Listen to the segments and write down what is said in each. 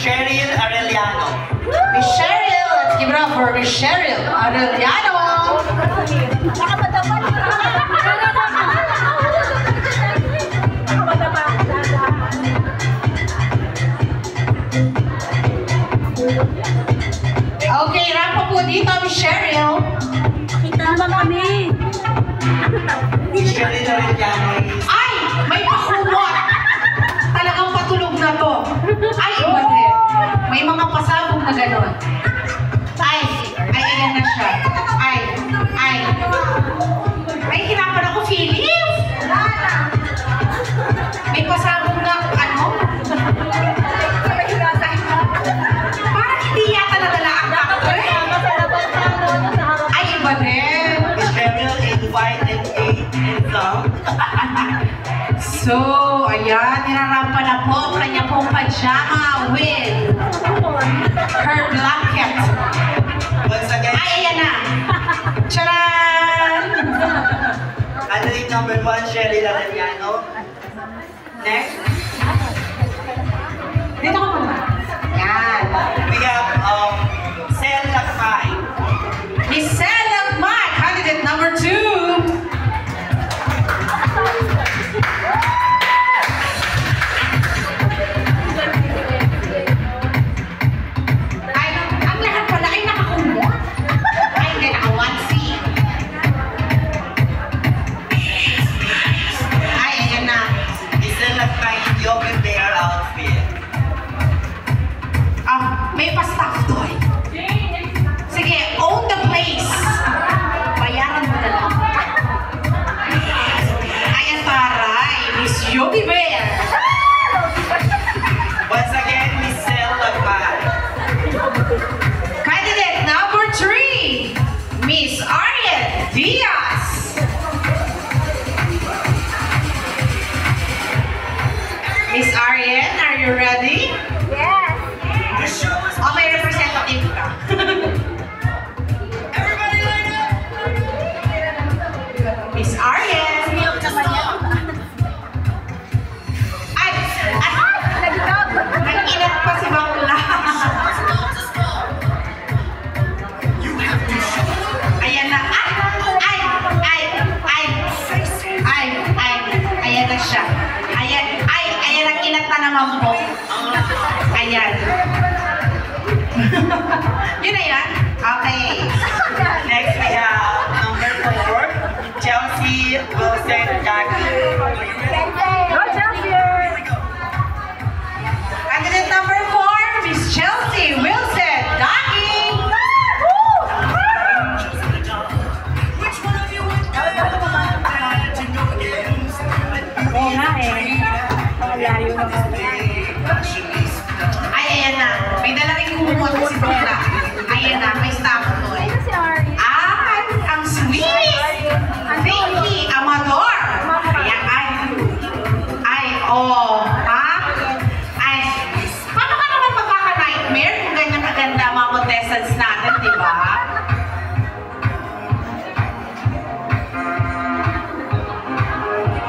Cheryl Arellano. Miss Cheryl, let's give it up for Miss Cheryl Arellano. Okay, rampa po dito, Miss Cheryl. Kita naman kami. Cheryl Arellano is... Ay! May pakumot! Talagang patulog na to. Ay, iba din. May mga pasabog na gano'n. Ay, ayan na siya. Ay. Ay, hirapan ako, Philip! May pasabog na, ano? Parang hindi yata nadala ang doctor. Ay, iba din. Cheryl in white and eight in some. So, ayan, nirarampa na po ang kanya pong pajama with her blanket. Once again, Ay, ayan na. Charan! candidate number 1, Cheryl Arellano. Next, Dito ka muna. Yan. we have Sel Lacmay. Miss Sel Lacmay, candidate number 2. Ay, ang lahat pala ay nakakumot. Ay, hindi, naka-onesie. Ay, ayan na. Sel Lacmay in Yogi Bear outfit. May pa-staff toy. Sige, own the place. Bayaran mo na lang. Ayan, taray. Miss Yogi Bear. Once again, Miss Sel Lacmay. Candidate number 3, Miss Ariel Diaz. Miss Ariel, are you ready? Yes. Oh, may representative ka. Everybody line up! Miss Ariel. Ay, nag-inat pa si Bakla. Ayan na. Ayan na siya. Ayan ang inat na naman po. Ayan. Yun na yan? Okay. Next, we have number 4, Chelsea Wilson Jackie. Go Chelsea! Candidate number 4, Miss Chelsea Wilson Dagi. Oo nga eh. Pangalayo naman. Ay, ayan na. May dala rin kumumot si Bella. Ayan na, may staff toy. Si Ari. Ay, ang sweet! Vicky Amador. Ayan, oh, ha? Ay, paano ka naman magkaka-nightmare kung ganyan kaganda ang mga contestants natin, di ba?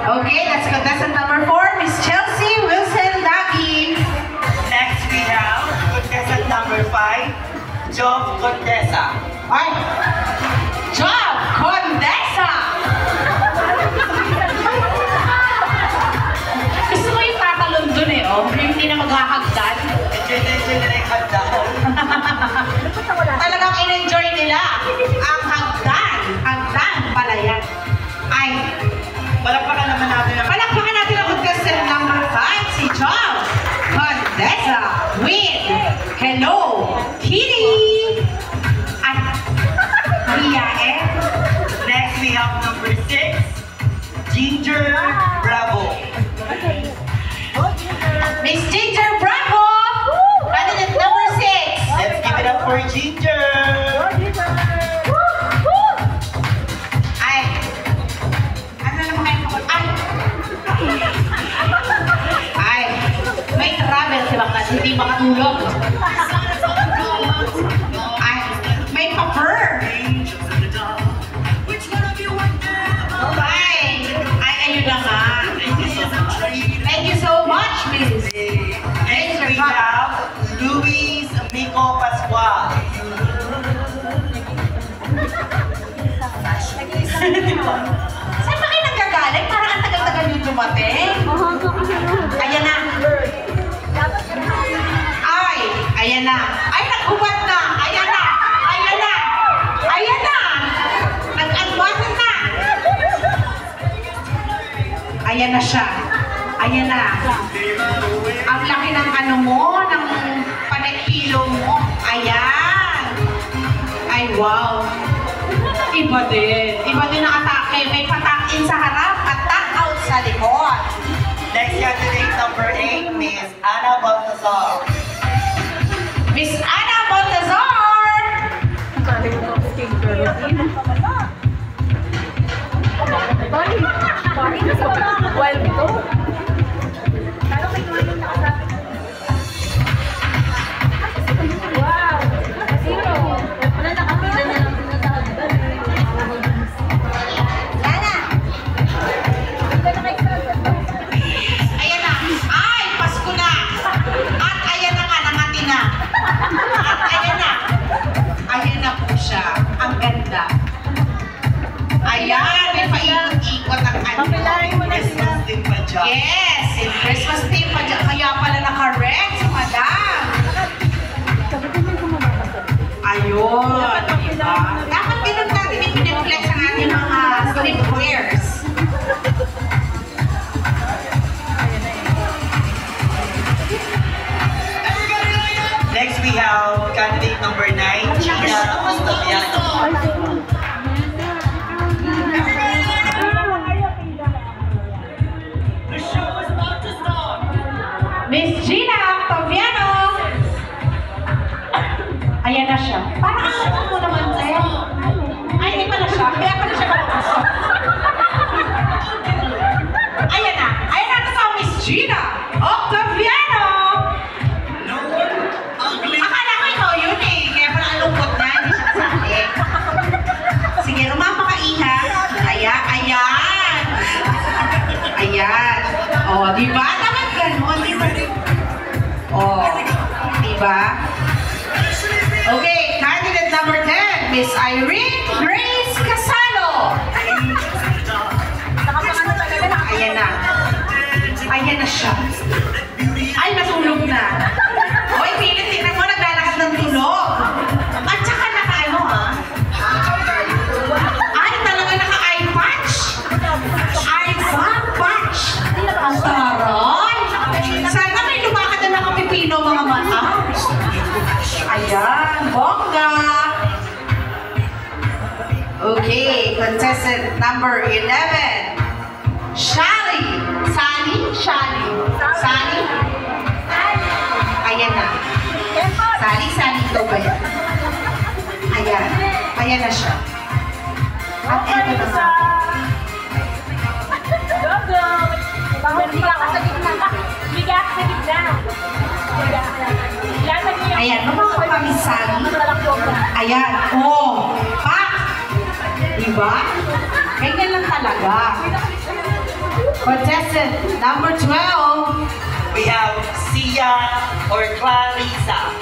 Okay, let's contestant number 4, Miss Chelsea Wilson Dagi. Next, we have contestant number 5, Job Contessa. Ay! Job Condesa! Gusto mo yung tatalon dun eh, oh. Yung hindi na maghahagdan. Enjoy na yung countdown. Talagang in-enjoy nila ang hagdan. Hagdan pala yan. Ay, Palakpakan naman natin ang... palakpakan natin ang contestant number 5, si Job Condesa with Hello Kitty! At Mia eh. Next, we have number 6, Ginger Bravo. Miss Ginger Bravo! Candidate number 6. Let's give it up for Ginger. Ay, ano naman kayo kapag... Ay, may travel si Baklas, hindi makatulog. Ay, may pa-fur. Ay, ayun na nga. Thank you so much, Miss. Next, we have Luis Mico Pascual. Saan ba kayo nagkagaling? Parang ang tagal-tagal yung dumating. Ayan na. Ay, ayan na. Ay, nag-ubad na. Ayan na. Ayan na. Ayan na. Nag-advance na. Ayan na siya. Ayan na. Ang laki ng ano mo, ng panekilo mo. Ayan. Ay, wow. Iba din. Iba din ang atake. May patakin sa harap at out sa likod. Next candidate number 8, Miss Ana Baltazar. Miss Ana Baltazar! Ayan na. Ay, Pasko na. At ayan na nga, nangati na. At ayan na. Ayan na po siya. Ang ganda. Ayan, may paikot-ikot ang ano. Christmas din pa dyan. Yes, in Christmas theme pa dyan. Kaya pala naka-red si Madam. Ayun, diba? Dapat ganun natin i-reflex ang ating mga sleepwears. Next we have candidate number 9, Gina Ostaviano. Miss Gina Octaviano! Ayan na siya. Parang ano mo naman, Zé? Ay, hindi pala siya. Kaya pala siya kapapasok. Ayan na. Ayan na sa Miss Gina Octaviano! Akala ko ikaw yun eh. Kaya pala ang lungkot na. Hindi siya kasali. Sige, rumapa ka, Iha. Ayan. Ayan. O, di ba? Dapat ganun. Di ba? O, di ba? Okay, candidate number 10, Miss Irene Grace Casalo. Ayan na. Ayan na siya. Ay, natulog na. Hoy, pilit, tingnan mo, naglalakad ng tulog. At saka naka-ano, ha? Ay, talaga naka-eye patch. Eye patch. Ang taray. Sana may lumakad na nakapipino mga mata. Ayan, bongga. Okay, contestant number 11. Shally. Sally? Ayan na. Sally ito ba yan? Ayan na siya. At eto na nga. Ayan, lumakad kami Sally. Ayan, oh. Pa! Diba? Ganyan lang talaga. Contestant number 12. We have Sia or Clarissa.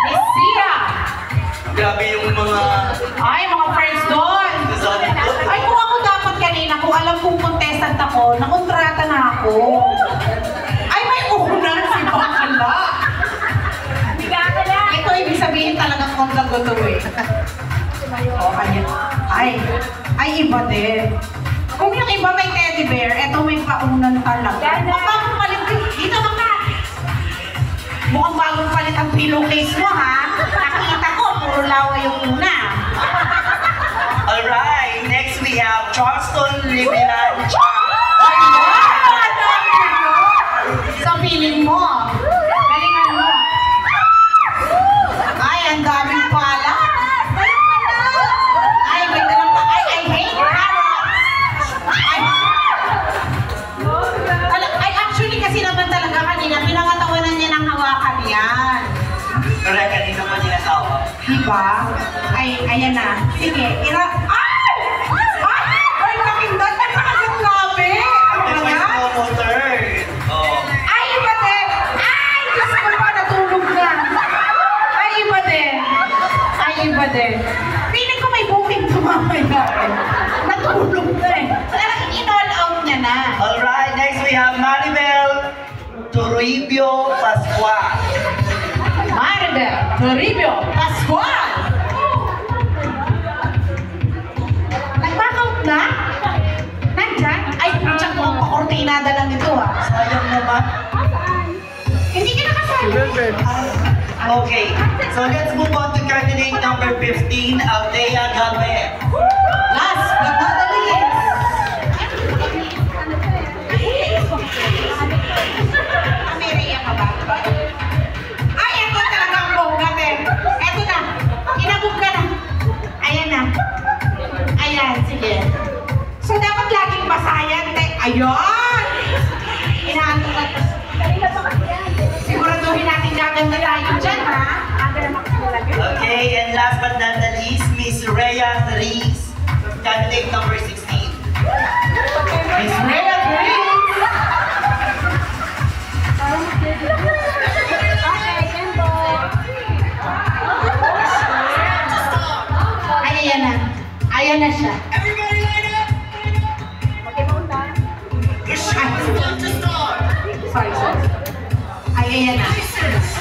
Miss Sia. Grabe yung mga... Ay, mga friends doon. Ay, kung ako dapat kanina, kung alam kong contestant ako, nakontrata na ako. Ay, may uhunan si Bakala. Ito, ibig sabihin talagang kontrago to eh. O, ayan. Ay, iba din. Kung yung iba may teddy bear, eto may paunan talaga. Mukhang bagong palit. Dito ka. Mukhang bagong palit ang pillowcase mo, ha? Nakita ko, puro lawa yung una. Alright, next we have Charleston Liberal. Ay, wow! Sa feeling mo. Galingan mo. Ay, ang daming pala. Ay, may dalang pa. Ay, I hate carrots. Ay, actually kasi naman talaga kanina, pinangatawanan niya ng hawakan yan. Correct, kanina pa tinatawa. Diba? Ay, ayan na. Sige, ay! Ay, laking dot. Ay, nakakaglabi. Ano Ito ba may yan? snowmotor. Oh. Ay, iba din. Ay, Diyos ko pa. Toribio Pascual. Maribel Toribio Pascual. Nag-backout na? Nandyan? Ay, putsak mo ang pakortinada lang nito ah. Sayang naman. Hindi ka nakasali. Okay, so let's move on to candidate number 15, Althea Galvez. Last but not the least. Ameriya ka ba? Ay, ito talaga ang bonggatin. Ito na. Inabog ka na. Ayan na. Ayan, sige. So, dapat laging basayan. Ayun! Inaanto ka. Siguraduhin natin gaganda tayo dyan, ha? Okay, and last but not the least, Miss Rhea Therese, candidate number 16. Miss Rhea Therese. Ay, ayan na. Ayan na siya. Everybody line up! The show is about to start! Sorry, sorry. Ay, ayan na.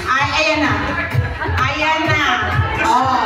Ay, ayan na. Ayan na. Oh,